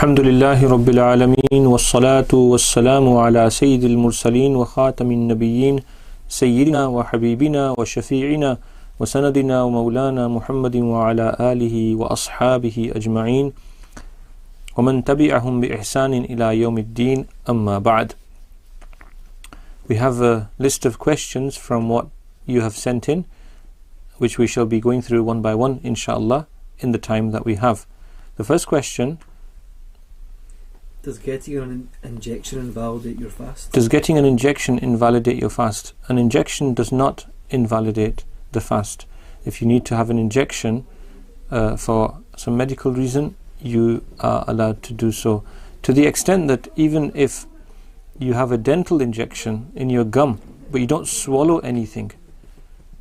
Alhamdulillahi Rabbil Alameen wassalatu wassalamu ala Sayyidil Mursaleen wa Khatamin Nabiyyin Sayyidina wa Habibina wa Shafi'ina wa Sanadina wa Maulana Muhammadin wa ala alihi wa ashabihi ajma'een wa man tabi'ahum bi ihsanin ila yawmiddin amma ba'd. We have a list of questions from what you have sent in, which we shall be going through one by one inshallah in the time that we have. The first question: does getting an injection invalidate your fast? Does getting an injection invalidate your fast? An injection does not invalidate the fast. If you need to have an injection for some medical reason, you are allowed to do so. To the extent that even if you have a dental injection in your gum, but you don't swallow anything,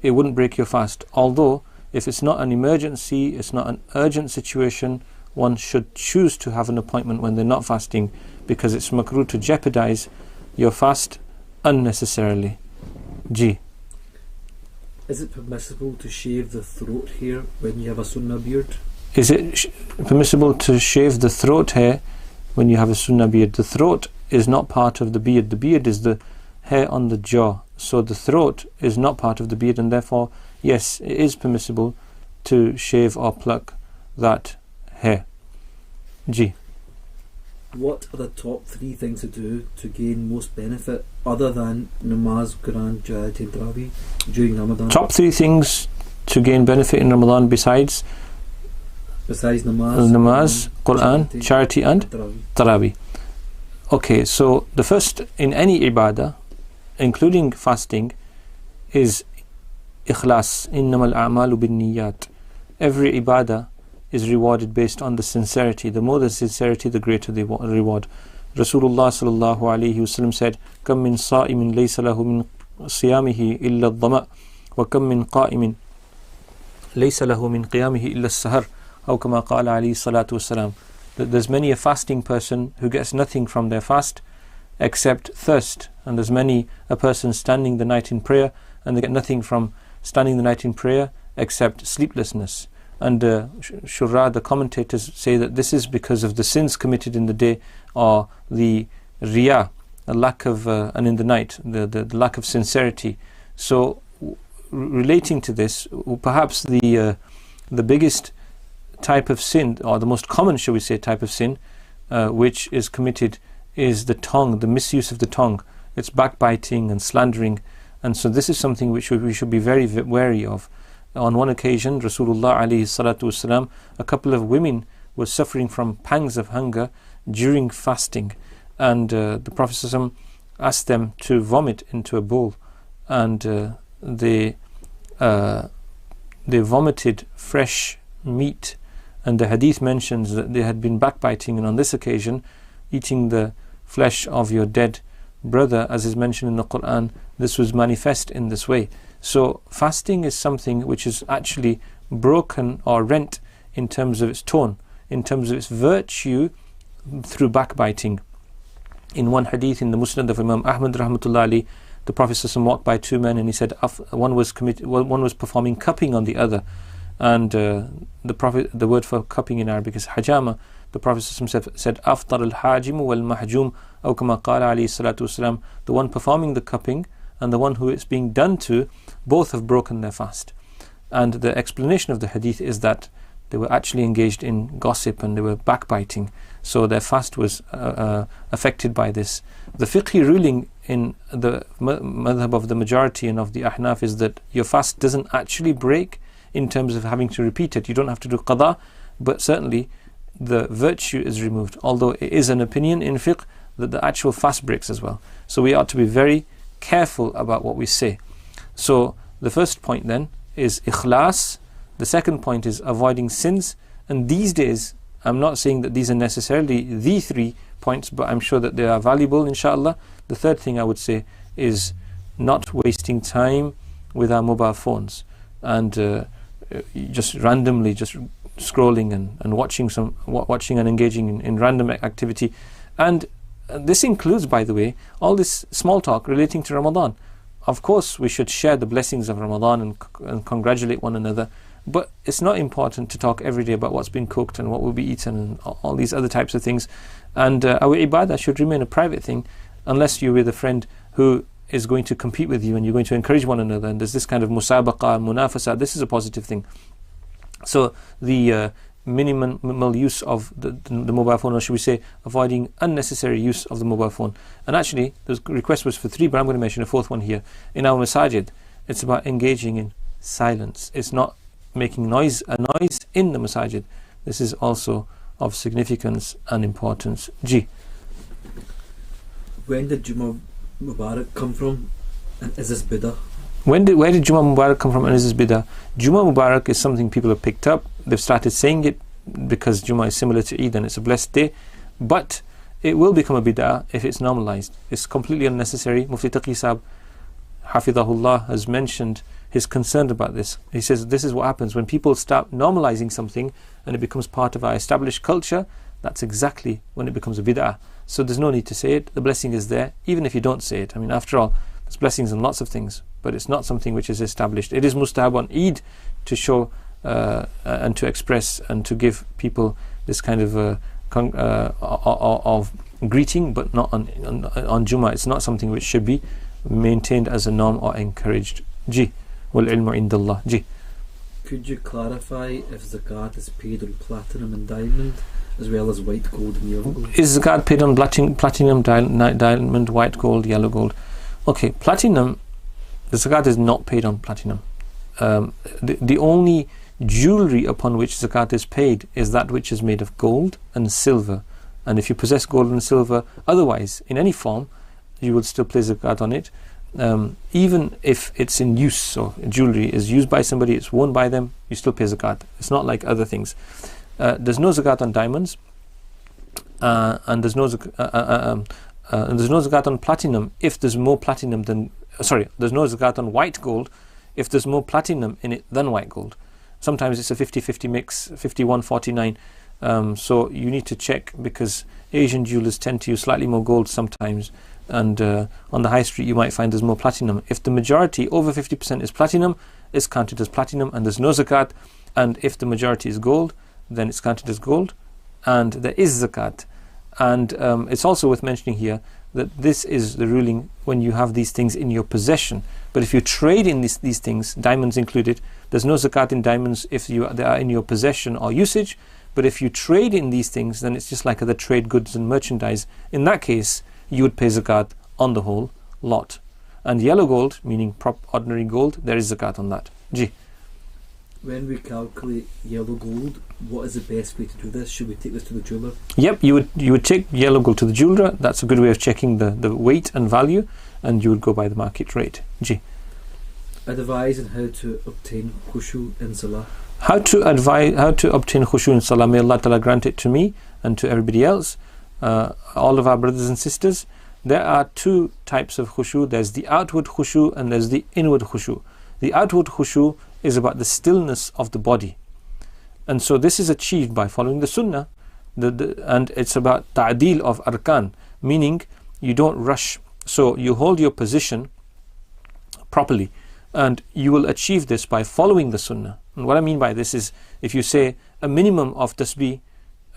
it wouldn't break your fast. Although, if it's not an emergency, it's not an urgent situation, one should choose to have an appointment when they're not fasting, because it's makruh to jeopardize your fast unnecessarily. G. Is it permissible to shave the throat hair when you have a sunnah beard? Is it permissible to shave the throat hair when you have a sunnah beard? The throat is not part of the beard. The beard is the hair on the jaw. So the throat is not part of the beard, and therefore, yes, it is permissible to shave or pluck that hair. G. What are the top 3 things to do to gain most benefit other than namaz, Quran, jihad and taraweeh during Ramadan? Top 3 things to gain benefit in Ramadan besides namaz, Quran, charity and taraweeh. Okay, so the first in any ibadah, including fasting, is ikhlas. Innamal a'malu bin niyat. Every ibadah is rewarded based on the sincerity. The more the sincerity, the greater the reward. Rasulullah sallallahu alayhi wasallam said, "Kam min sa'imin laysa lahu min siyamihi illa ad-dama' wa kam min qa'imin laysa lahu min qiyamihi illa as-sahar." Aw kama qala alayhi salatu wassalam. There's many a fasting person who gets nothing from their fast except thirst, and there's many a person standing the night in prayer and they get nothing from standing the night in prayer except sleeplessness. And Shurra, the commentators, say that this is because of the sins committed in the day, or the riya, a lack of, and in the night, the lack of sincerity. So, relating to this, perhaps the biggest type of sin, or the most common, shall we say, type of sin, which is committed, is the tongue, the misuse of the tongue. It's backbiting and slandering, and so this is something which we should be very wary of. On one occasion, Rasulullah alayhi salatu wasalam, a couple of women were suffering from pangs of hunger during fasting, and the Prophet ﷺ asked them to vomit into a bowl, and they vomited fresh meat, and the hadith mentions that they had been backbiting, and on this occasion eating the flesh of your dead brother, as is mentioned in the Quran. This was manifest in this way. So fasting is something which is actually broken or rent in terms of its tone, in terms of its virtue, through backbiting. In one hadith in the Musnad of Imam Ahmad rahmatullah alayhi, the Prophet ﷺ walked by 2 men, and he said one was performing cupping on the other, and the word for cupping in Arabic is hajama. The Prophet ﷺ said, "Aftar al-hajim wal-mahjum," aw kama qala alayhi salatu wasalam. The one performing the cupping and the one who is being done to, both have broken their fast. And the explanation of the hadith is that they were actually engaged in gossip and they were backbiting, so their fast was affected by this. The fiqhi ruling in the madhab of the majority and of the ahnaf is that your fast doesn't actually break in terms of having to repeat it. You don't have to do qadha, but certainly the virtue is removed, although it is an opinion in fiqh that the actual fast breaks as well. So we ought to be very careful about what we say. So the first point then is ikhlas. The second point is avoiding sins. And these days, I'm not saying that these are necessarily the 3 points, but I'm sure that they are valuable, inshallah. The third thing I would say is not wasting time with our mobile phones and just randomly just scrolling and watching and engaging in random activity. And this includes, by the way, all this small talk relating to Ramadan. Of course, we should share the blessings of Ramadan and congratulate one another But it's not important to talk every day about what's been cooked and what will be eaten and all these other types of things. And our ibadah should remain a private thing, unless you're with a friend who is going to compete with you and you're going to encourage one another, and there's this kind of musabaqa, munafasa. This is a positive thing. So the minimal use of the mobile phone, or should we say avoiding unnecessary use of the mobile phone. And actually the request was for 3, but I'm going to mention a 4th one here. In our masajid, it's about engaging in silence. It's not making a noise in the masajid. This is also of significance and importance. G. When did Jumu'ah Mubarak come from, and is this bid'ah? Where did Jumu'ah Mubarak come from, and is this bid'ah? Jumu'ah Mubarak is something people have picked up. They've started saying it because Jumu'ah is similar to Eid and it's a blessed day, but it will become a bid'ah if it's normalized. It's completely unnecessary. Mufti Taqi Sahib, Hafidhahullah, has mentioned his concern about this. He says this is what happens when people start normalizing something and it becomes part of our established culture. That's exactly when it becomes a bid'ah. So there's no need to say it. The blessing is there, even if you don't say it. I mean, after all, there's blessings in lots of things, but it's not something which is established. It is mustahab on Eid to show and to express and to give people this kind of greeting, but not on Jummah. It's not something which should be maintained as a norm or encouraged. G. Wal ilmu indallah. G. Could you clarify if zakat is paid on platinum and diamond as well as white gold and yellow gold? Is zakat paid on platinum, diamond, white gold, yellow gold? Okay, platinum, the zakat is not paid on platinum. The only jewelry upon which zakat is paid is that which is made of gold and silver. And if you possess gold and silver otherwise in any form, you will still pay zakat on it. Even if it's in use, so jewelry is used by somebody, it's worn by them, you still pay zakat. It's not like other things. There's no zakat on diamonds, and there's no zakat on platinum if there's more platinum than, there's no zakat on white gold if there's more platinum in it than white gold. Sometimes it's a 50-50 mix, 51-49. So you need to check, because Asian jewelers tend to use slightly more gold sometimes, and on the high street you might find there's more platinum. If the majority, over 50%, is platinum, it's counted as platinum and there's no zakat. And if the majority is gold, then it's counted as gold and there is zakat. And it's also worth mentioning here that this is the ruling when you have these things in your possession. But if you trade in these things, diamonds included, there's no zakat in diamonds if they are in your possession or usage. But if you trade in these things, then it's just like other trade goods and merchandise. In that case, you would pay zakat on the whole lot. And yellow gold, meaning ordinary gold, there is zakat on that. G. When we calculate yellow gold, what is the best way to do this? Should we take this to the jeweler? Yep, you would take yellow gold to the jeweler. That's a good way of checking the weight and value, and you would go by the market rate. G. Advise on how to obtain khushu in Salah. How to obtain khushu in Salah. May Allah Ta'ala grant it to me and to everybody else, all of our brothers and sisters. There are 2 types of khushu. There's the outward khushu and there's the inward khushu. The outward khushu is about the stillness of the body, and so this is achieved by following the Sunnah, and it's about ta'dil of arkan, meaning you don't rush. So you hold your position properly, and you will achieve this by following the Sunnah. And what I mean by this is, if you say a minimum of tasbih,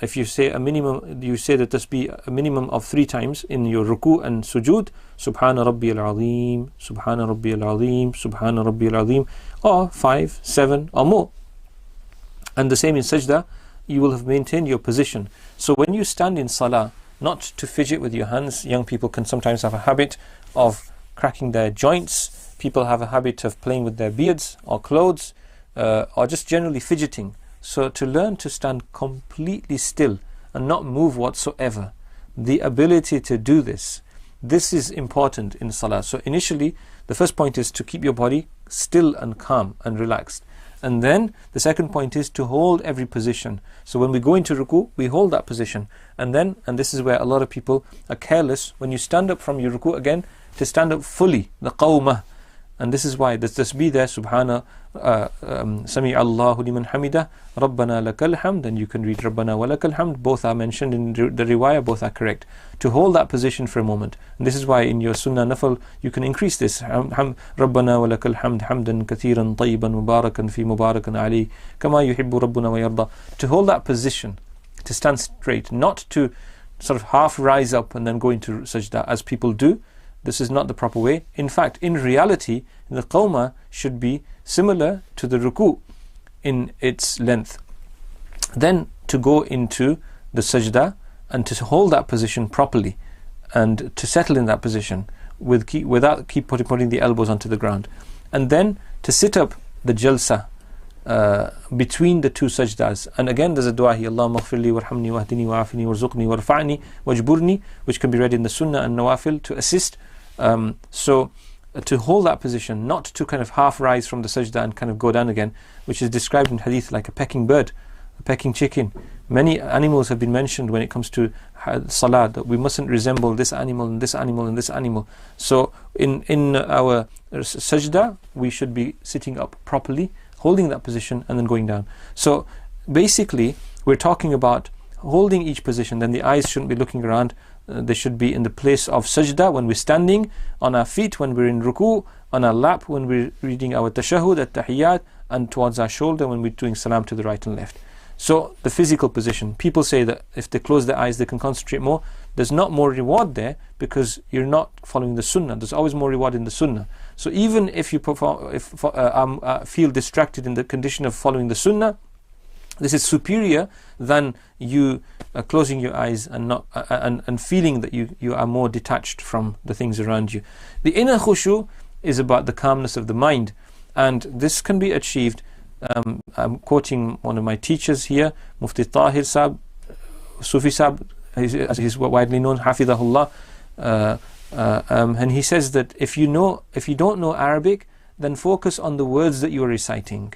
if you say the tasbih a minimum of 3 times in your ruku and sujood, Subhana Rabbiyal Azim, Subhana Rabbiyal Azim, Subhana Rabbiyal Azim, or 5, 7 or more. And the same in sajda, you will have maintained your position. So when you stand in salah, not to fidget with your hands. Young people can sometimes have a habit of cracking their joints. People have a habit of playing with their beards or clothes, or just generally fidgeting. So to learn to stand completely still and not move whatsoever, the ability to do this is important in salah. So initially, the first point is to keep your body still and calm and relaxed. And then the second point is to hold every position. So when we go into ruku, we hold that position. And this is where a lot of people are careless, when you stand up from your ruku again, to stand up fully, the qawmah. And this is why there's tasbih there, Subhana Sami Allahu liman hamida, Rabbana lakal hamd, and you can read Rabbana wa lakal hamd. Both are mentioned in the riwayah, both are correct. To hold that position for a moment. And this is why in your Sunnah nafl you can increase this. Rabbana wa lakal hamd, hamdan kathiran tayyiban mubarakan fi mubarakan alayhi, kama yuhibbu Rabbuna wa yarda. To hold that position, to stand straight, not to sort of half rise up and then go into sajda as people do. This is not the proper way. In fact, in reality, the qawmah should be similar to the ruku in its length. Then to go into the sajda and to hold that position properly and to settle in that position without putting the elbows onto the ground. And then to sit up the jalsa between the two sajdas. And again there's a dua here, Allahumma ghfirli warhamni wahdini wa'afini warzuqni warfa'ni wajburni, which can be read in the sunnah and nawafil to assist. So to hold that position, not to kind of half rise from the sajda and kind of go down again, which is described in hadith like a pecking bird, a pecking chicken. Many animals have been mentioned when it comes to salah, that we mustn't resemble this animal and this animal and this animal. So in our sajda we should be sitting up properly, holding that position and then going down. So basically we're talking about holding each position. Then the eyes shouldn't be looking around. They should be in the place of sajda when we're standing, on our feet when we're in ruku, on our lap when we're reading our tashahhud, at-tahiyyat, and towards our shoulder when we're doing salam to the right and left. So the physical position, people say that if they close their eyes they can concentrate more. There's not more reward there because you're not following the sunnah. There's always more reward in the sunnah. So even if you feel distracted in the condition of following the sunnah, this is superior than you closing your eyes and not and feeling that you are more detached from the things around you. The inner khushu is about the calmness of the mind, and this can be achieved. I'm quoting one of my teachers here, Mufti Tahir Sahib, Sufi Sahib, as he's widely known, Hafidahullah, and he says that if you don't know Arabic, then focus on the words that you are reciting.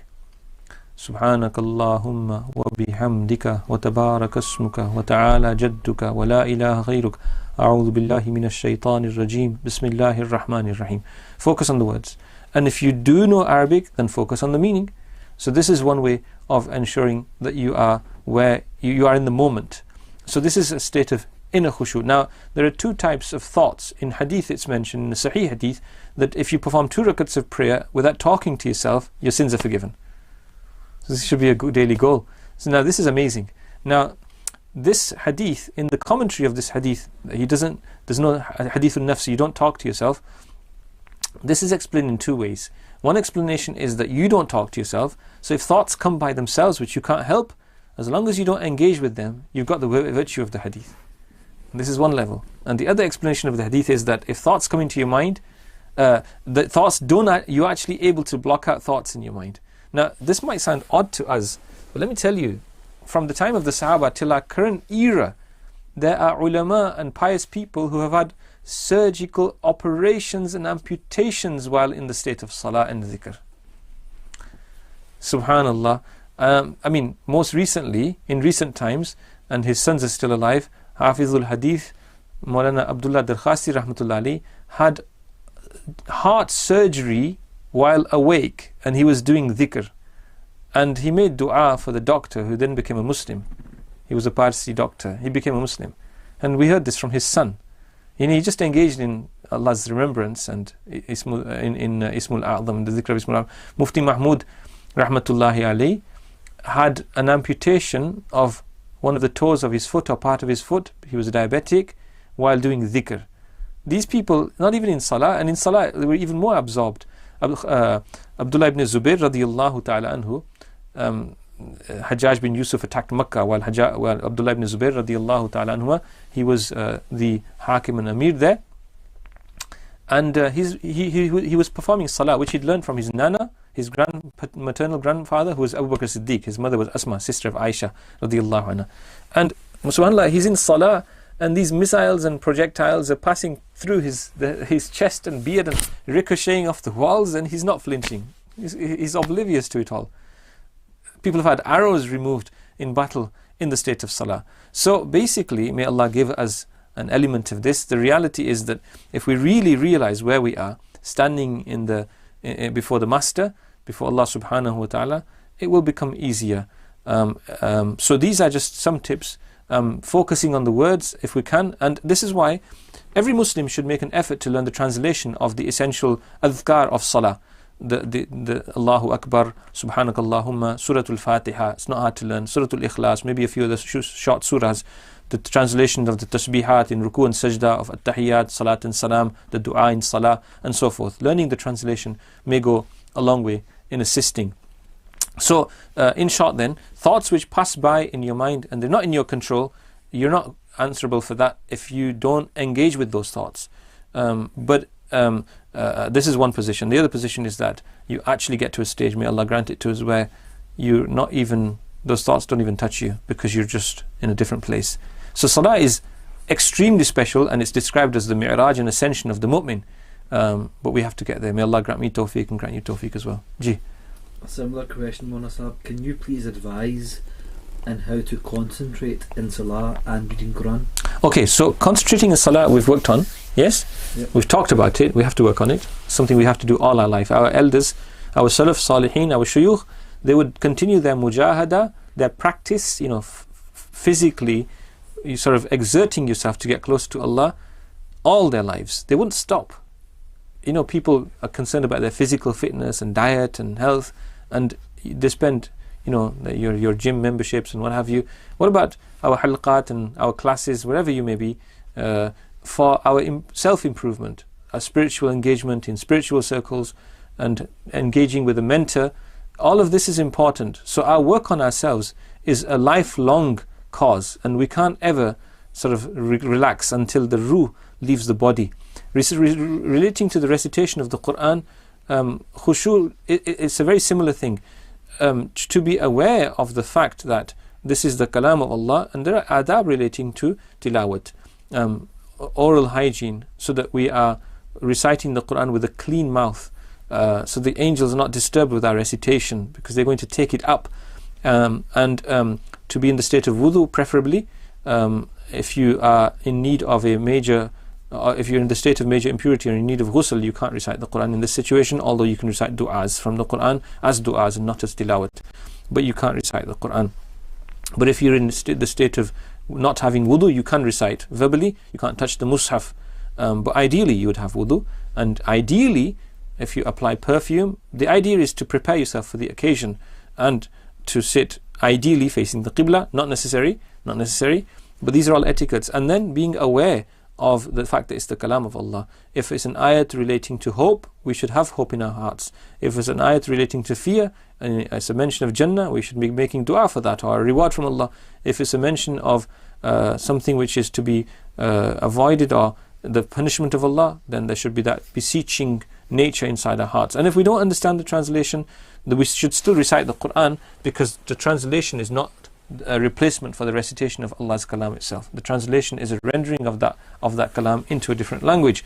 Subhanaka Allahumma wa bihamdika wa tabaraka ismuka wa ta'ala jadduka wa la ilaha ghayruk, a'udhu billahi minash shaitanir rajim, bismillahir rahmanir rahim. Focus on the words. And if you do know Arabic, then focus on the meaning. So this is one way of ensuring that you are where you are in the moment. So this is a state of inner khushu. Now there are two types of thoughts. In hadith it's mentioned, in the Sahih hadith, that if you perform 2 rakats of prayer without talking to yourself, your sins are forgiven. So this should be a good daily goal. So now this is amazing. Now this hadith, in the commentary of this hadith, there's no hadithun nafsi, you don't talk to yourself. This is explained in 2 ways. One explanation is that you don't talk to yourself, so if thoughts come by themselves which you can't help, as long as you don't engage with them, you've got the virtue of the hadith. And this is one level. And the other explanation of the hadith is that if thoughts come into your mind, the thoughts you're actually able to block out thoughts in your mind. Now this might sound odd to us, but let me tell you, from the time of the Sahaba till our current era, there are ulama and pious people who have had surgical operations and amputations while in the state of salah and dhikr. Subhanallah. I mean, most recently, in recent times, and his sons are still alive, Hafizul Hadith, Maulana Abdul Ghafoor rahmatullah alayhi, had heart surgery while awake, and he was doing dhikr. And he made dua for the doctor, who then became a Muslim. He was a Parsi doctor. He became a Muslim. And we heard this from his son. And he just engaged in Allah's remembrance and Ismul A'zam, the dhikr of Ismul A'zam. Mufti Mahmud rahmatullahi alayhi had an amputation of one of the toes of his foot, or part of his foot. He was diabetic while doing dhikr. These people, not even in salah, and in salah they were even more absorbed. Abdullah ibn Zubair radiyallahu ta'ala anhu, Hajjaj bin Yusuf attacked Makkah while Abdullah ibn Zubair radiyallahu ta'ala anhu, he was the Hakim and Amir there, and he was performing salah, which he'd learned from his nana, his maternal grandfather, who was Abu Bakr Siddiq. His mother was Asma, sister of Aisha radiyallahu anha. And subhanallah, he's in salah, and these missiles and projectiles are passing through his chest and beard and ricocheting off the walls, and he's not flinching. He's oblivious to it all. People have had arrows removed in battle in the state of salah. So basically, may Allah give us an element of this. The reality is that if we really realize where we are, standing before the Master, before Allah subhanahu wa ta'ala, it will become easier. So these are just some tips, focusing on the words if we can, and this is why every Muslim should make an effort to learn the translation of the essential adhkar of Salah. The Allahu Akbar, Subhanakallahumma, Suratul Fatiha, it's not hard to learn, Suratul Ikhlas, maybe a few of the short surahs, the translation of the tasbihat in ruku and sajda, of at-tahiyyat, salat and salam, the dua in salah, and so forth. Learning the translation may go a long way in assisting. So, in short then, thoughts which pass by in your mind and they're not in your control, you're not answerable for that if you don't engage with those thoughts. But this is one position. The other position is that you actually get to a stage, may Allah grant it to us, where you're not even, those thoughts don't even touch you because you're just in a different place. So Salah is extremely special, and it's described as the mi'raj and ascension of the mu'min. But we have to get there. May Allah grant me tawfiq and grant you tawfiq as well. Ji. A similar question, Maulana Sahab. Can you please advise on how to concentrate in Salah and reading Quran? Okay, so concentrating in Salah we've worked on. Yes? Yep. We've talked about it. We have to work on it. Something we have to do all our life. Our elders, our Salaf, Salihin, our Shuyukh, they would continue their mujahada, their practice, physically, you sort of exerting yourself to get closer to Allah all their lives. They wouldn't stop. People are concerned about their physical fitness and diet and health, and they spend, your gym memberships and what have you. What about our halqat and our classes, wherever you may be, for our self-improvement, our spiritual engagement in spiritual circles and engaging with a mentor? All of this is important. So our work on ourselves is a lifelong cause, and we can't ever sort of relax until the ruh leaves the body. Relating to the recitation of the Quran, khushu, it's a very similar thing. To be aware of the fact that this is the kalam of Allah, and there are adab relating to tilawat, oral hygiene, so that we are reciting the Quran with a clean mouth, so the angels are not disturbed with our recitation because they're going to take it up, and to be in the state of wudu, preferably. If you are in need of a major, if you're in the state of major impurity or in need of ghusl, you can't recite the Quran in this situation, although you can recite du'as from the Quran as du'as and not as tilawat, but you can't recite the Quran. But if you're in the state of not having wudu, you can recite verbally, you can't touch the mushaf, but ideally you would have wudu, and ideally if you apply perfume, the idea is to prepare yourself for the occasion and to sit ideally facing the qibla, not necessary, but these are all etiquettes. And then being aware of the fact that it's the kalam of Allah. If it's an ayat relating to hope, we should have hope in our hearts. If it's an ayat relating to fear, and it's a mention of Jannah, we should be making dua for that, or a reward from Allah. If it's a mention of something which is to be avoided, or the punishment of Allah, then there should be that beseeching nature inside our hearts. And if we don't understand the translation, then we should still recite the Quran, because the translation is not a replacement for the recitation of Allah's kalam itself. The translation is a rendering of that kalam into a different language.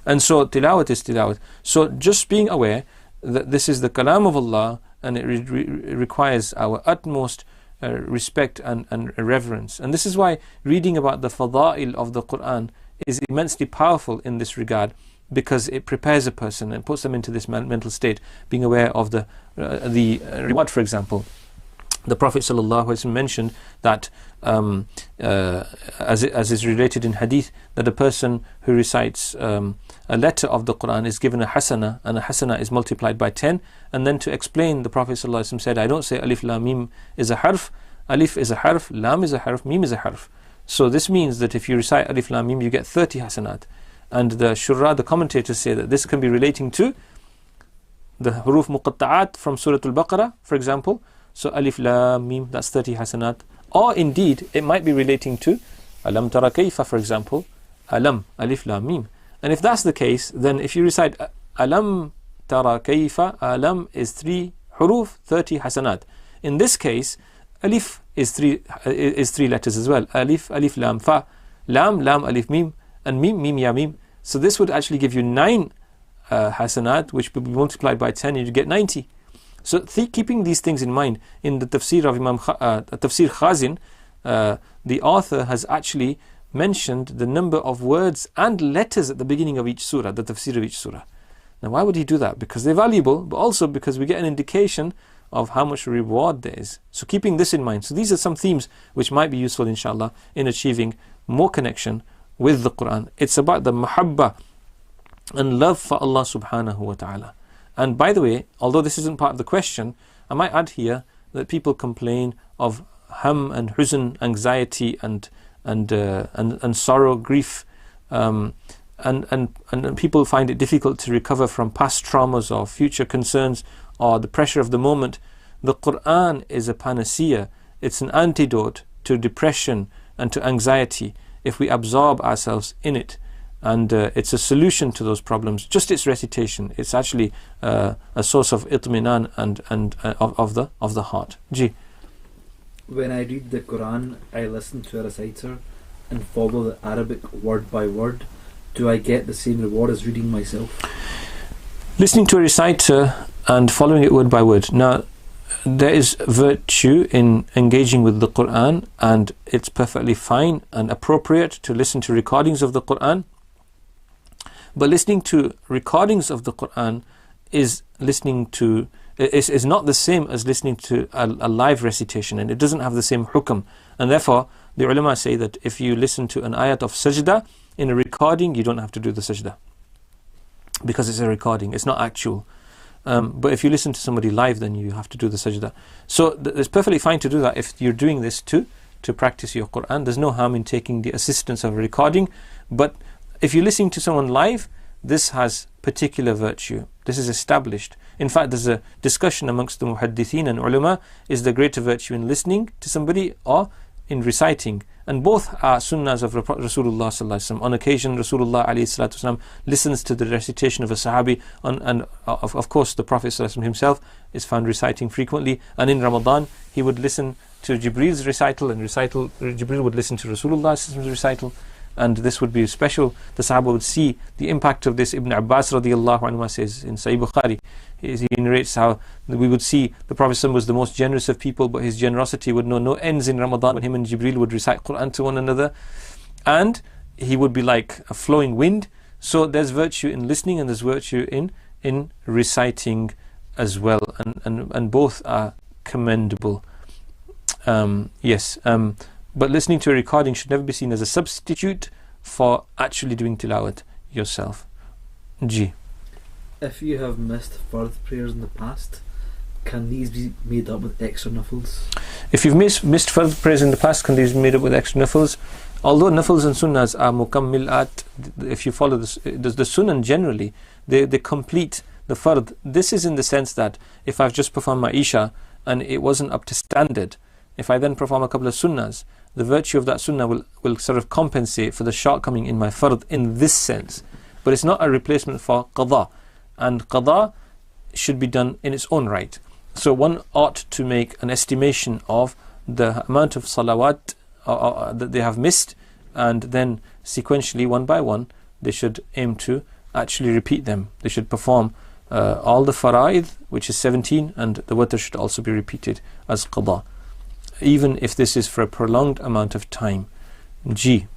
And so tilawat is tilawat. So just being aware that this is the kalam of Allah, and it requires our utmost respect and reverence. And this is why reading about the fada'il of the Quran is immensely powerful in this regard, because it prepares a person and puts them into this mental state, being aware of the reward. For example, the Prophet ﷺ mentioned that, as is related in hadith, that a person who recites a letter of the Quran is given a hasana, and a hasana is multiplied by 10. And then to explain, the Prophet ﷺ said, I don't say alif lam mim is a harf, alif is a harf, lam is a harf, mim is a harf. So this means that if you recite alif lam mim, you get 30 hasanat. And the shurra, the commentators, say that this can be relating to the huruf muqatta'at from Surah Al-Baqarah, for example. So alif lam mim, that's 30 hasanat. Or indeed, it might be relating to alam tara kayfa, for example, alam, alif lam mim. And if that's the case, then if you recite alam tara kayfa, alam is 3 huruf, 30 hasanat. In this case, alif is 3 letters as well. Alif, alif lam fa, lam, lam, alif mim, and mim, mim, ya mim. So this would actually give you 9 hasanat, which would be multiplied by 10, and you get 90. So keeping these things in mind, in the tafsir of Imam Tafsir Khazin, the author has actually mentioned the number of words and letters at the beginning of each surah, the tafsir of each surah. Now why would he do that? Because they're valuable, but also because we get an indication of how much reward there is. So keeping this in mind, so these are some themes which might be useful inshallah in achieving more connection with the Quran. It's about the mahabba and love for Allah subhanahu wa ta'ala. And by the way, although this isn't part of the question, I might add here that people complain of hum and huzn, anxiety and sorrow, grief, and people find it difficult to recover from past traumas or future concerns or the pressure of the moment. The Quran is a panacea. It's an antidote to depression and to anxiety if we absorb ourselves in it. And it's a solution to those problems. Just its recitation, it's actually a source of itminan and of the heart. Ji. When I read the Quran, I listen to a reciter and follow the Arabic word by word. Do I get the same reward as reading myself? Listening to a reciter and following it word by word. Now, there is virtue in engaging with the Quran, and it's perfectly fine and appropriate to listen to recordings of the Quran. But listening to recordings of the Quran is not the same as listening to a live recitation, and it doesn't have the same hukm. And therefore, the ulama say that if you listen to an ayat of sajda in a recording, you don't have to do the sajda, because it's a recording, it's not actual. But if you listen to somebody live, then you have to do the sajda. So it's perfectly fine to do that if you're doing this to practice your Quran. There's no harm in taking the assistance of a recording. But if you're listening to someone live, this has particular virtue. This is established. In fact, there's a discussion amongst the muhaddithin and ulama, is there greater virtue in listening to somebody or in reciting? And both are sunnahs of Rasulullah sallallahu alaihi wasallam. On occasion, Rasulullah alayhi salatu wasallam listens to the recitation of a sahabi, and of course the Prophet sallallahu alaihi wasallam himself is found reciting frequently. And in Ramadan, he would listen to Jibril's recital, and Jibril would listen to Rasulullah sallallahu alaihi wasallam's recital. And this would be special. The Sahaba would see the impact of this. Ibn Abbas radiallahu anhu says in Sahih Bukhari, he narrates how we would see the Prophet was the most generous of people, but his generosity would know no ends in Ramadan when him and Jibril would recite Quran to one another. And he would be like a flowing wind. So there's virtue in listening, and there's virtue in reciting as well. And both are commendable. But listening to a recording should never be seen as a substitute for actually doing tilawat yourself. G. If you have missed fardh prayers in the past, can these be made up with extra nafls? If you've missed fardh prayers in the past, can these be made up with extra nafls? Although nafls and sunnahs are mukammilat, if you follow the sunnah generally, they complete the fardh. This is in the sense that if I've just performed my isha and it wasn't up to standard, if I then perform a couple of sunnahs, the virtue of that sunnah will sort of compensate for the shortcoming in my fardh in this sense. But it's not a replacement for qadha. And qadha should be done in its own right. So one ought to make an estimation of the amount of salawat that they have missed, and then sequentially, one by one, they should aim to actually repeat them. They should perform all the fara'id, which is 17, and the witr should also be repeated as qadha, even if this is for a prolonged amount of time. G.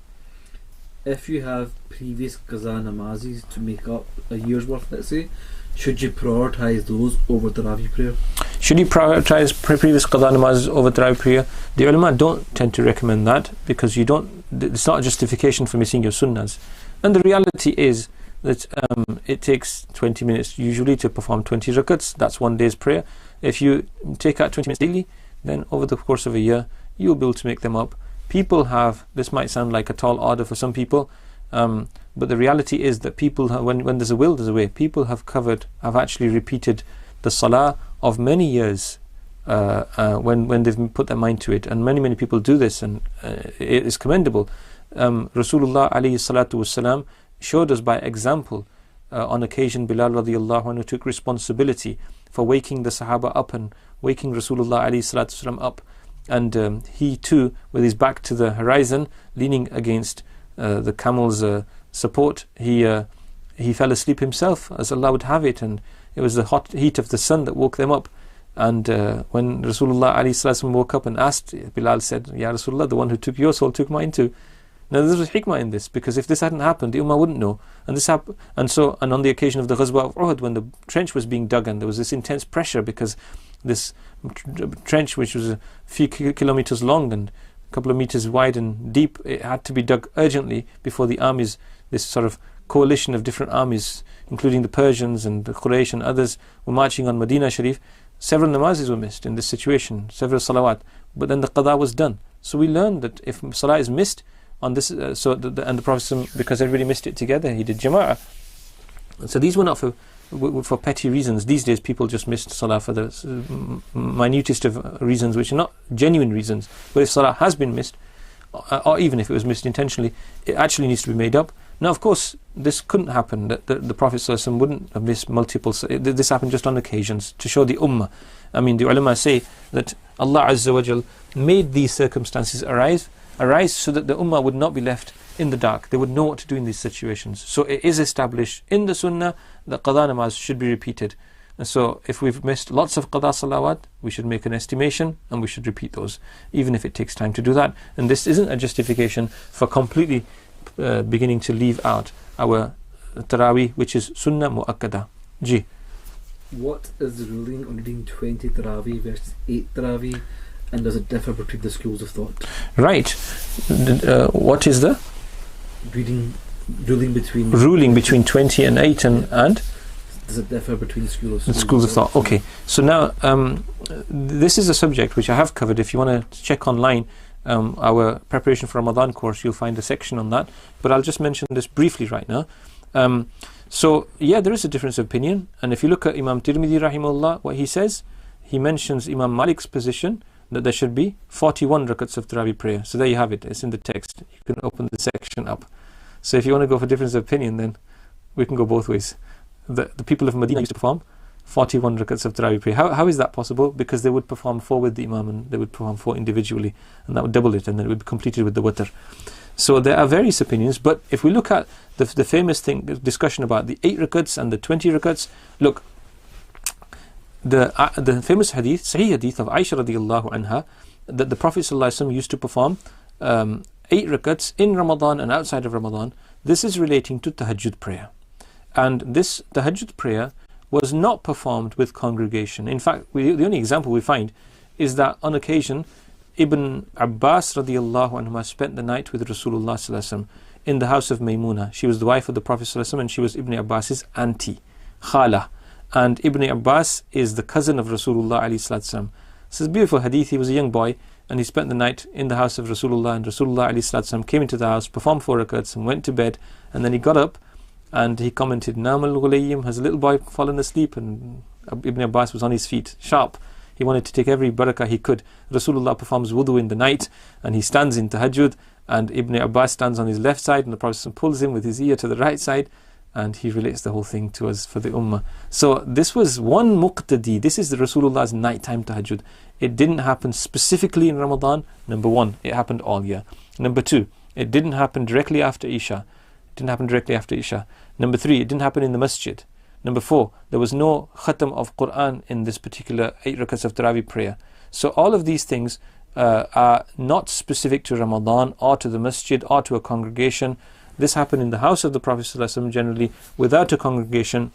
If you have previous Qadha namazis to make up a year's worth, let's say, should you prioritise those over taraweeh prayer? Should you prioritise previous Qadha namazis over taraweeh prayer? The ulama don't tend to recommend that, because it's not a justification for missing your sunnahs. And the reality is that it takes 20 minutes usually to perform 20 rakats. That's one day's prayer. If you take out 20 minutes daily, then over the course of a year, you'll be able to make them up. People have, this might sound like a tall order for some people, but the reality is that people, when there's a will, there's a way. People have actually repeated the Salah of many years when they've put their mind to it. And many people do this, and it is commendable. Rasulullah alayhi salatu wasalam showed us by example. On occasion, Bilal radiallahu anhu took responsibility for waking the Sahaba up and waking Rasulullah alayhi salatu wasalam up. And he too, with his back to the horizon, leaning against the camel's support, he fell asleep himself, as Allah would have it, and it was the hot heat of the sun that woke them up. And when Rasulullah ﷺ woke up and asked, Bilal said, Ya Rasulullah, the one who took your soul took mine too. Now there was hikmah in this, because if this hadn't happened, the ummah wouldn't know. And this happened, and on the occasion of the Ghazwa of Uhud, when the trench was being dug, and there was this intense pressure because this trench, which was a few kilometers long and a couple of meters wide and deep, it had to be dug urgently before the armies, this sort of coalition of different armies, including the Persians and the Quraysh and others, were marching on Medina Sharif. Several namazes were missed in this situation, several salawat, but then the qadha was done. So we learned that if salah is missed on this, and the Prophet, because everybody missed it together, he did jama'ah. So these were not for petty reasons. These days people just missed salah for the minutest of reasons, which are not genuine reasons. But if salah has been missed, or even if it was missed intentionally, it actually needs to be made up. Now, of course, this couldn't happen. The Prophet ﷺ wouldn't have missed multiple. This happened just on occasions to show the ummah. I mean, the ulama say that Allah Azza wa Jal made these circumstances arise so that the ummah would not be left in the dark. They would know what to do in these situations. So it is established in the Sunnah that qadha namaz should be repeated. And so if we've missed lots of qadha salawat, we should make an estimation and we should repeat those, even if it takes time to do that. And this isn't a justification for completely beginning to leave out our taraweeh, which is sunnah mu'akkada. Ji. What is the ruling on reading 20 taraweeh versus 8 taraweeh, and does it differ between the schools of thought? Right. What is the ruling between 20 and 8 and does it differ between schools of thought? Okay. So now this is a subject which I have covered. If you want to check online our preparation for Ramadan course, you'll find a section on that, but I'll just mention this briefly right now. So yeah, there is a difference of opinion, and if you look at Imam Tirmidhi rahimahullah, what he says, he mentions Imam Malik's position that there should be 41 rakats of Taraweeh prayer. So there you have it, it's in the text. You can open the section up. So if you want to go for difference of opinion, then we can go both ways. The people of Medina used to perform 41 rakats of Taraweeh prayer. How is that possible? Because they would perform 4 with the Imam and they would perform 4 individually, and that would double it, and then it would be completed with the witr. So there are various opinions, but if we look at the famous discussion about the 8 rakats and the 20 rakats, look, the famous hadith, Sahih hadith of Aisha radiallahu anha, that the Prophet ﷺ used to perform 8 rakats in Ramadan and outside of Ramadan. This is relating to tahajjud prayer, and this tahajjud prayer was not performed with congregation. In fact, the only example we find is that on occasion Ibn Abbas radiallahu anhu spent the night with Rasulullah sallallahu alaihi wasallam in the house of Maymuna. She was the wife of the Prophet sallallahu alaihi wasallam, and she was Ibn Abbas's auntie, Khala. And Ibn Abbas is the cousin of Rasulullah alayhi salatu. This is a beautiful hadith. He was a young boy and he spent the night in the house of Rasulullah, and Rasulullah alayhi salatu came into the house, performed 4 rakats and went to bed, and then he got up and he commented, Namal Ghulayim, has a little boy fallen asleep? And Ibn Abbas was on his feet, sharp. He wanted to take every barakah he could. Rasulullah performs wudu in the night and he stands in tahajjud, and Ibn Abbas stands on his left side and the Prophet pulls him with his ear to the right side, and he relates the whole thing to us for the ummah. So this was one muqtadi. This is the Rasulullah's nighttime tahajjud. It didn't happen specifically in Ramadan. Number 1, it happened all year. Number 2, it didn't happen directly after Isha. Number 3, it didn't happen in the masjid. Number 4, there was no khatam of Quran in this particular 8 rakats of Taraweeh prayer. So all of these things are not specific to Ramadan or to the masjid or to a congregation. This happened in the house of the Prophet ﷺ generally without a congregation,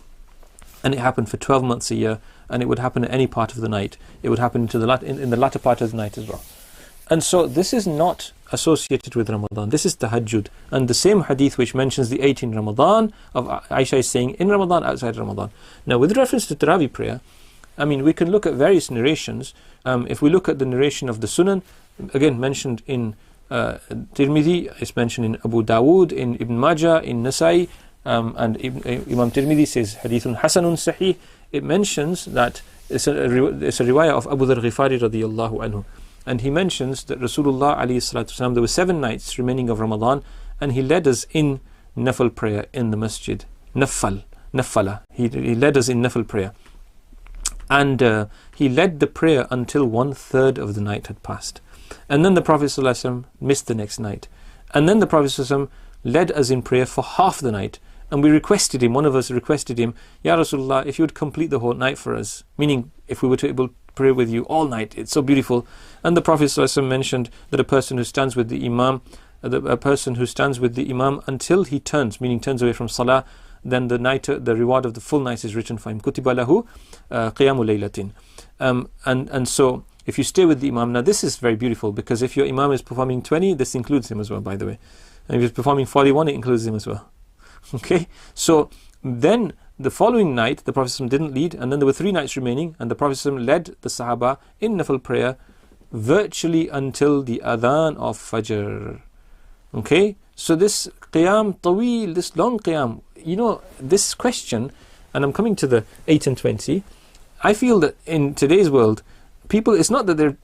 and it happened for 12 months a year, and it would happen at any part of the night. It would happen in the latter part of the night as well. And so this is not associated with Ramadan. This is tahajjud. And the same hadith which mentions the 8 in Ramadan of Aisha is saying in Ramadan, outside Ramadan. Now with reference to Taraweeh prayer, I mean, we can look at various narrations. If we look at the narration of the Sunan, again mentioned in Tirmidhi, it's mentioned in Abu Dawood, in Ibn Majah, in Nasai, and Imam Tirmidhi says hadithun hasanun sahih. It mentions that it's a riwayah of Abu Dharr Ghifari radiyallahu anhu, and he mentions that Rasulullah alayhi salatu wasalam, there were 7 nights remaining of Ramadan, and he led us in nafl prayer in the masjid. Nafala. He led us in nafl prayer, and he led the prayer until 1/3 of the night had passed. And then the Prophet ﷺ missed the next night. And then the Prophet ﷺ led us in prayer for half the night. And we requested him, one of us requested him, Ya Rasulullah, if you would complete the whole night for us. Meaning, if we were to able to pray with you all night, it's so beautiful. And the Prophet ﷺ mentioned that a person who stands with the Imam a person who stands with the Imam until he turns, meaning turns away from Salah, then the reward of the full night is written for him. Kutiba lahu qiyamu laylatin. And so if you stay with the Imam, now this is very beautiful, because if your Imam is performing 20, this includes him as well, by the way. And if he's performing 41, it includes him as well. Okay, so then the following night the Prophet ﷺ didn't lead, and then there were 3 nights remaining, and the Prophet ﷺ led the Sahaba in nafl prayer virtually until the adhan of Fajr. Okay, so this qiyam tawil, this long qiyam, this question, and I'm coming to the 8 and 20, I feel that in today's world, people, it's not that they're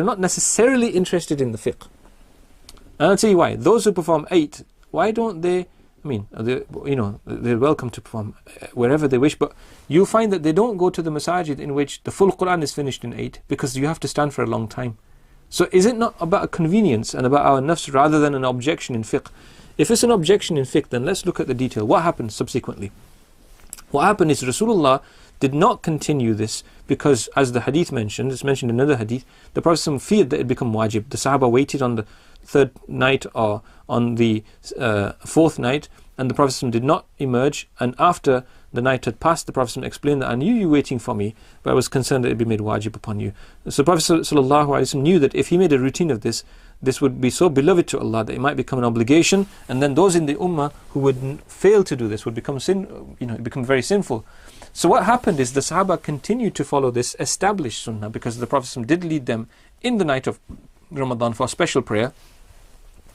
not necessarily interested in the fiqh. And I'll tell you why. Those who perform 8, why don't they, they're welcome to perform wherever they wish, but you find that they don't go to the masajid in which the full Quran is finished in 8, because you have to stand for a long time. So is it not about a convenience and about our nafs rather than an objection in fiqh? If it's an objection in fiqh, then let's look at the detail. What happened subsequently? What happened is Rasulullah did not continue this, because as the hadith mentioned, it's mentioned in another hadith, the Prophet feared that it become wajib. The Sahaba waited on the 3rd night or on the 4th night, and the Prophet did not emerge, and after the night had passed, the Prophet explained that I knew you were waiting for me, but I was concerned that it would be made wajib upon you. So the Prophet ﷺ knew that if he made a routine of this, this would be so beloved to Allah that it might become an obligation, and then those in the ummah who would fail to do this would become become very sinful. So what happened is the Sahaba continued to follow this established sunnah, because the Prophet did lead them in the night of Ramadan for a special prayer.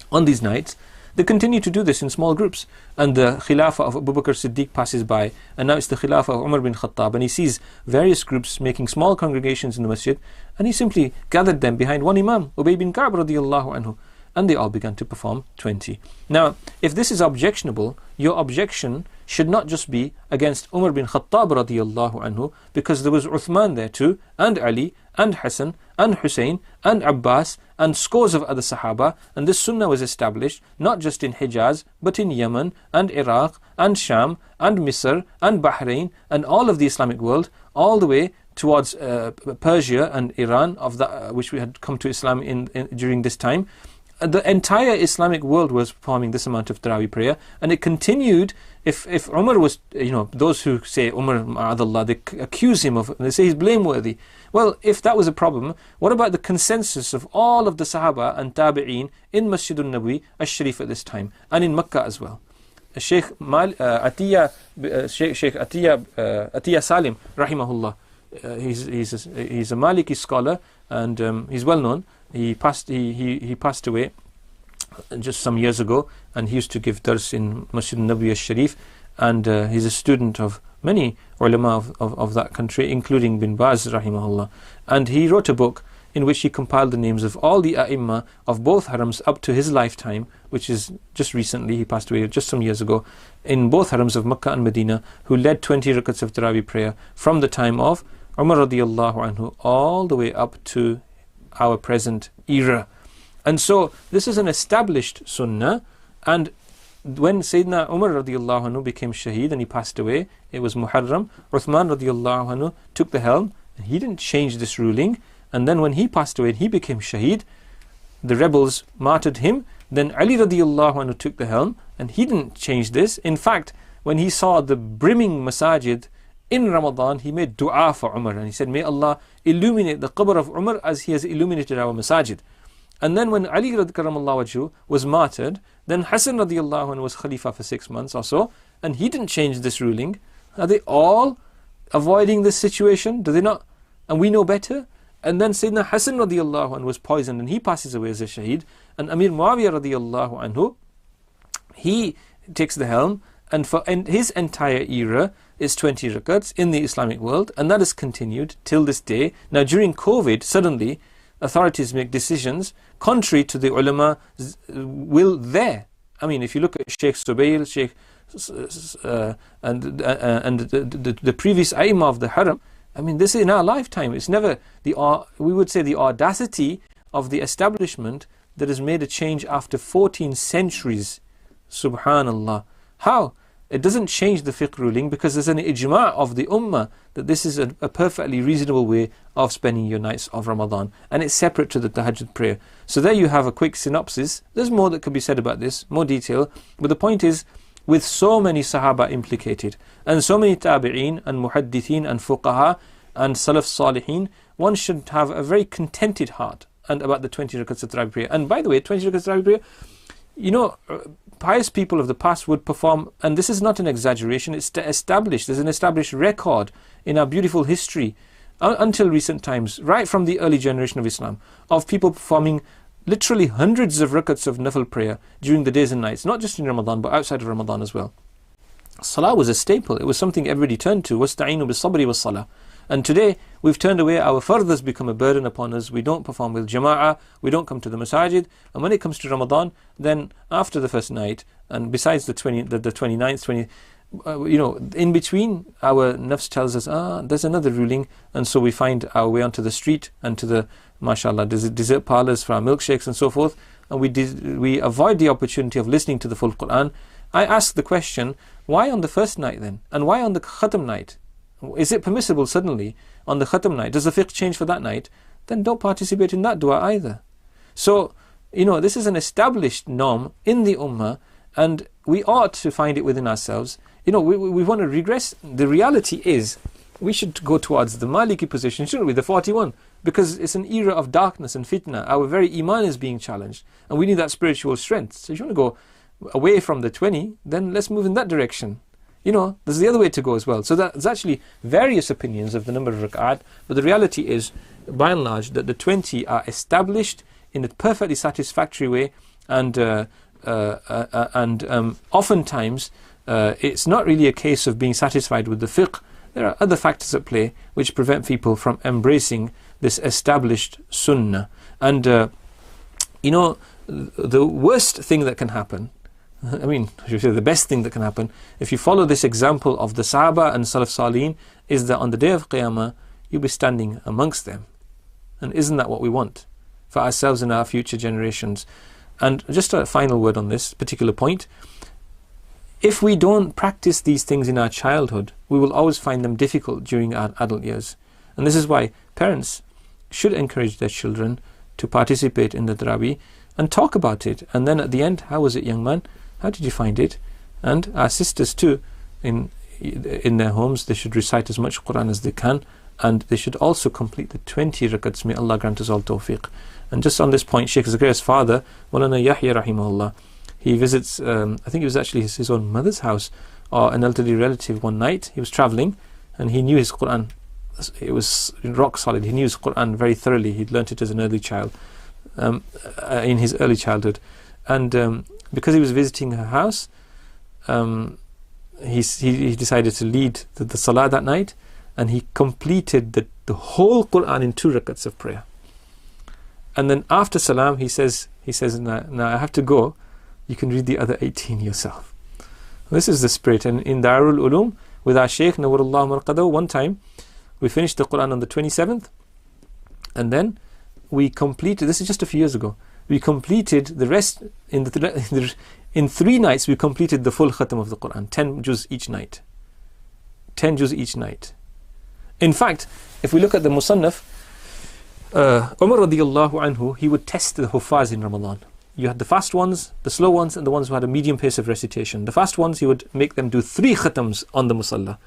On these nights, they continue to do this in small groups, and the Khilafah of Abu Bakr Siddiq passes by, and now it's the Khilafah of Umar bin Khattab, and he sees various groups making small congregations in the masjid, and he simply gathered them behind one Imam, Ubay bin Ka'b radiyallahu anhu, and they all began to perform 20. Now, if this is objectionable, your objection should not just be against Umar bin Khattab radiyallahu anhu, because there was Uthman there too, and Ali, and Hassan, and Hussein, and Abbas, and scores of other Sahaba, and this sunnah was established not just in Hijaz, but in Yemen, and Iraq, and Sham, and Misr, and Bahrain, and all of the Islamic world, all the way towards Persia and Iran, which we had come to Islam during this time. The entire Islamic world was performing this amount of taraweeh prayer, and it continued. If Umar was, those who say Umar ma'adallah, they accuse him of, they say he's blameworthy. Well, if that was a problem, what about the consensus of all of the Sahaba and Tabi'een in Masjid al-Nabawi al-Sharif at this time, and in Makkah as well? Sheikh Atiyah Salim, rahimahullah, he's a Maliki scholar, and he's well known. He passed away just some years ago, and he used to give dars in Masjid al-Nabawi al-Sharif, and he's a student of many ulama of that country, including bin Baz rahimahullah. And he wrote a book in which he compiled the names of all the a'imma of both harams up to his lifetime, which is just recently, he passed away just some years ago, in both harams of Makkah and Medina, who led 20 rakats of taraweeh prayer from the time of Umar radiyallahu anhu all the way up to our present era. And so this is an established sunnah, and when Sayyidina Umar radiyallahu anhu became shaheed and he passed away, it was Muharram, Uthman radiyallahu anhu took the helm, and he didn't change this ruling, and then when he passed away and he became shaheed, the rebels martyred him, then Ali radiyallahu anhu took the helm, and he didn't change this. In fact, when he saw the brimming masajid in Ramadan, he made dua for Umar, and he said, may Allah illuminate the qabr of Umar as he has illuminated our masajid. And then when Ali radiyallahu anhu was martyred, then Hassan radiyallahu anhu was Khalifa for 6 months or so, and he didn't change this ruling. Are they all avoiding this situation? Do they not? And we know better. And then Sayyidina Hassan radiyallahu anhu was poisoned, and he passes away as a shaheed. And Amir Muawiyah radiyallahu anhu, he takes the helm, and for his entire era is 20 rakats in the Islamic world, and that has continued till this day. Now during COVID, suddenly authorities make decisions contrary to the ulama will there. I mean, if you look at Sheikh Subayl, Sheikh and the previous Aimah of the Haram, I mean, this is in our lifetime. It's never we would say the audacity of the establishment that has made a change after 14 centuries. Subhanallah. How? it doesn't change the fiqh ruling, because there's an ijma' of the ummah that this is a perfectly reasonable way of spending your nights of Ramadan, and it's separate to the tahajjud prayer. So there you have a quick synopsis. There's more that could be said about this, more detail, but the point is, with so many Sahaba implicated, and so many tabi'een and muhaddithin and fuqaha and salaf salihin, one should have a very contented heart and about the 20 rakats of taraweeh prayer. And by the way, 20 rakats of taraweeh prayer, you know, pious people of the past would perform, and this is not an exaggeration, it's established, there's an established record in our beautiful history until recent times, right from the early generation of Islam, of people performing literally hundreds of rakats of nafl prayer during the days and nights, not just in Ramadan but outside of Ramadan as well. Salah was a staple, it was something everybody turned to. وَاسْتَعِينُوا بِالصَّبْرِ وَالصَّلَاةِ. And today we've turned away, our fardh has become a burden upon us. We don't perform with jama'ah, we don't come to the masajid, and when it comes to Ramadan, then after the first night, and besides the 29th, in between, our nafs tells us, there's another ruling, and so we find our way onto the street and to the, mashallah, dessert parlours for our milkshakes and so forth, and we avoid the opportunity of listening to the full Qur'an. I ask the question, why on the first night then? And why on the khatam night? Is it permissible suddenly on the khatam night? Does the fiqh change for that night? Then don't participate in that dua either. So, this is an established norm in the ummah, and we ought to find it within ourselves. We want to regress. The reality is, we should go towards the Maliki position, shouldn't we? The 41. Because it's an era of darkness and fitna. Our very iman is being challenged, and we need that spiritual strength. So if you want to go away from the 20, then let's move in that direction. There's the other way to go as well. So there's actually various opinions of the number of rak'at, but the reality is, by and large, that the 20 are established in a perfectly satisfactory way, and oftentimes it's not really a case of being satisfied with the fiqh. There are other factors at play which prevent people from embracing this established sunnah. And the worst thing that can happen, the best thing that can happen, if you follow this example of the Sahaba and Salaf Salihin, is that on the day of Qiyamah, you'll be standing amongst them. And isn't that what we want for ourselves and our future generations? And just a final word on this particular point. If we don't practice these things in our childhood, we will always find them difficult during our adult years. And this is why parents should encourage their children to participate in the taraweeh and talk about it. And then at the end, how was it, young man? How did you find it? And our sisters too, in their homes, they should recite as much Quran as they can, and they should also complete the 20 rakats. May Allah grant us all tawfiq. And just on this point, Shaykh Zakaria's father, Maulana Yahya rahimahullah, he visits, I think it was actually his own mother's house, or an elderly relative one night. He was travelling, and he knew his Quran. It was rock solid. He knew his Quran very thoroughly. He'd learnt it as an early child, in his early childhood. And because he was visiting her house, he decided to lead the Salah that night, and he completed the whole Quran in 2 rakats of prayer. And then after Salam, he says, now I have to go. You can read the other 18 yourself. This is the spirit. And in Darul Ulum, with our Shaykh Nawwarullah Qadha, one time we finished the Quran on the 27th, and then we completed, this is just a few years ago, we completed the rest in 3 nights. We completed the full khatam of the Quran, 10 juz each night. 10 juz each night. In fact, if we look at the Musannaf, Umar radiallahu anhu, he would test the Huffaz in Ramadan. You had the fast ones, the slow ones, and the ones who had a medium pace of recitation. The fast ones, he would make them do 3 khatams on the Musalla,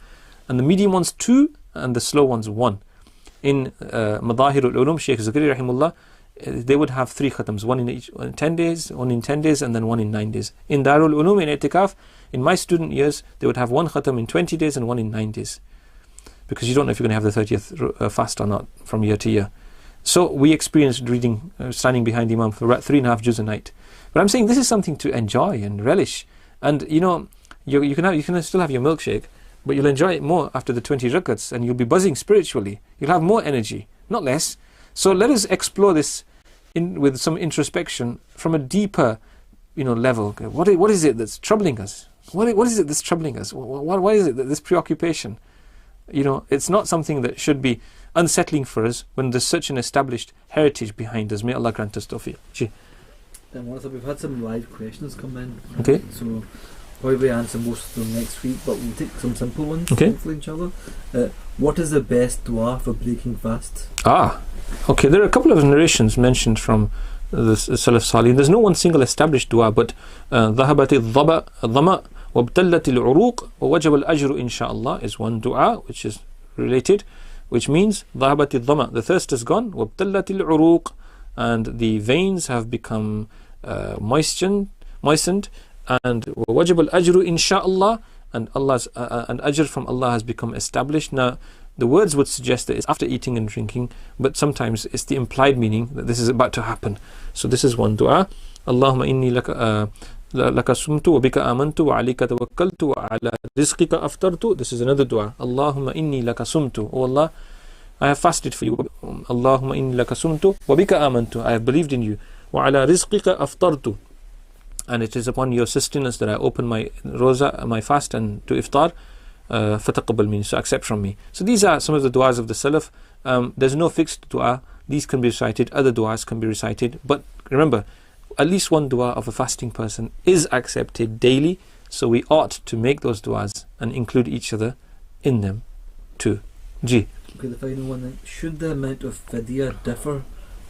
and the medium ones 2, and the slow ones 1. In Madahirul Ulum, Shaykh Zakariya rahimullah, they would have 3 khatams, one in 10 days, one in 10 days, and then one in 9 days. In Darul Ulum, in I'tikaf, in my student years, they would have 1 khatam in 20 days and 1 in 9 days. Because you don't know if you're going to have the 30th fast or not from year to year. So we experienced reading, standing behind Imam for about 3.5 juz a night. But I'm saying this is something to enjoy and relish. And you can still have your milkshake, but you'll enjoy it more after the 20 rakats, and you'll be buzzing spiritually. You'll have more energy, not less. So let us explore this with some introspection from a deeper, level. What is it that's troubling us? What is it that's troubling us? What is it that this preoccupation? It's not something that should be unsettling for us when there's such an established heritage behind us. May Allah grant us tawfiq. We've had some live questions come in. Okay. So probably answer most of them next week, but we'll take some simple ones, Okay. hopefully, inshallah. What is the best dua for breaking fast? Okay, there are a couple of narrations mentioned from the Salaf Salih. There's no one single established dua, but ذهبت الظمأ وابتلت العروق ووجب الأجر إن شاء الله is one dua which is related, which means ذهبت الظمأ, the thirst is gone, وابتلت العروق, and the veins have become moistened, and ووجب الأجر إن شاء الله, and Allah's and ajr from Allah has become established. Now the words would suggest that it's after eating and drinking, but sometimes it's the implied meaning that this is about to happen. So this is one dua. Allahumma inni laka sumtu wa bika amantu wa alayka tawakkaltu wa ala rizqika aftartu. This is another dua. Allahumma inni laka sumtu. Oh Allah, I have fasted for you. Allahumma inni laka sumtu wa bika amantu. I have believed in you. Wa ala rizqika aftartu. And it is upon your sustenance that I open my roza, my fast, and to iftar. Fataqabbal minni, so accept from me. So these are some of the du'as of the Salaf. There's no fixed du'a. These can be recited, other du'as can be recited, but remember, at least one du'a of a fasting person is accepted daily, so we ought to make those du'as and include each other in them too. G. Okay, the final one then. Should the amount of fidya differ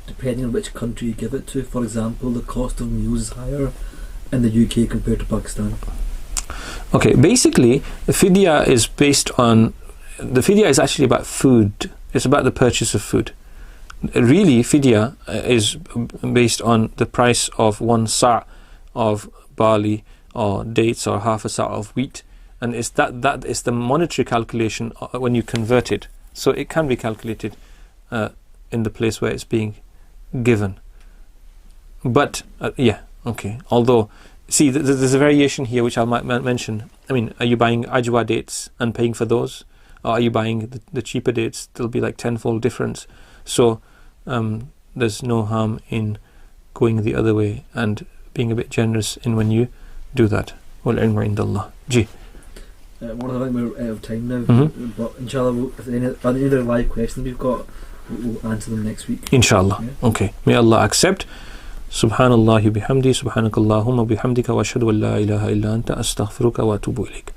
depending on which country you give it to? For example, the cost of meals is higher in the UK compared to Pakistan. Okay, basically the fidya is based on, the fidya is actually about food. It's about the purchase of food. Really, fidya is based on the price of 1 sa' of barley or dates or half a sa' of wheat, and it's that is the monetary calculation when you convert it. So it can be calculated in the place where it's being given. But yeah, okay. Although, see, there's a variation here which I might mention. I mean, are you buying ajwa dates and paying for those? Or are you buying the cheaper dates? There'll be like tenfold difference. So there's no harm in going the other way and being a bit generous in when you do that. Wal ilmu indallah. G. One of them, we're out of time now, but inshallah, if any other live questions we've got, we'll answer them next week. Inshallah. Yeah. Okay. May Allah accept. Subhanallah bihamdi, subhanakallahumma bihamdika wa ashhadu an la ilaha illa anta astaghfiruka wa atubu ilayk.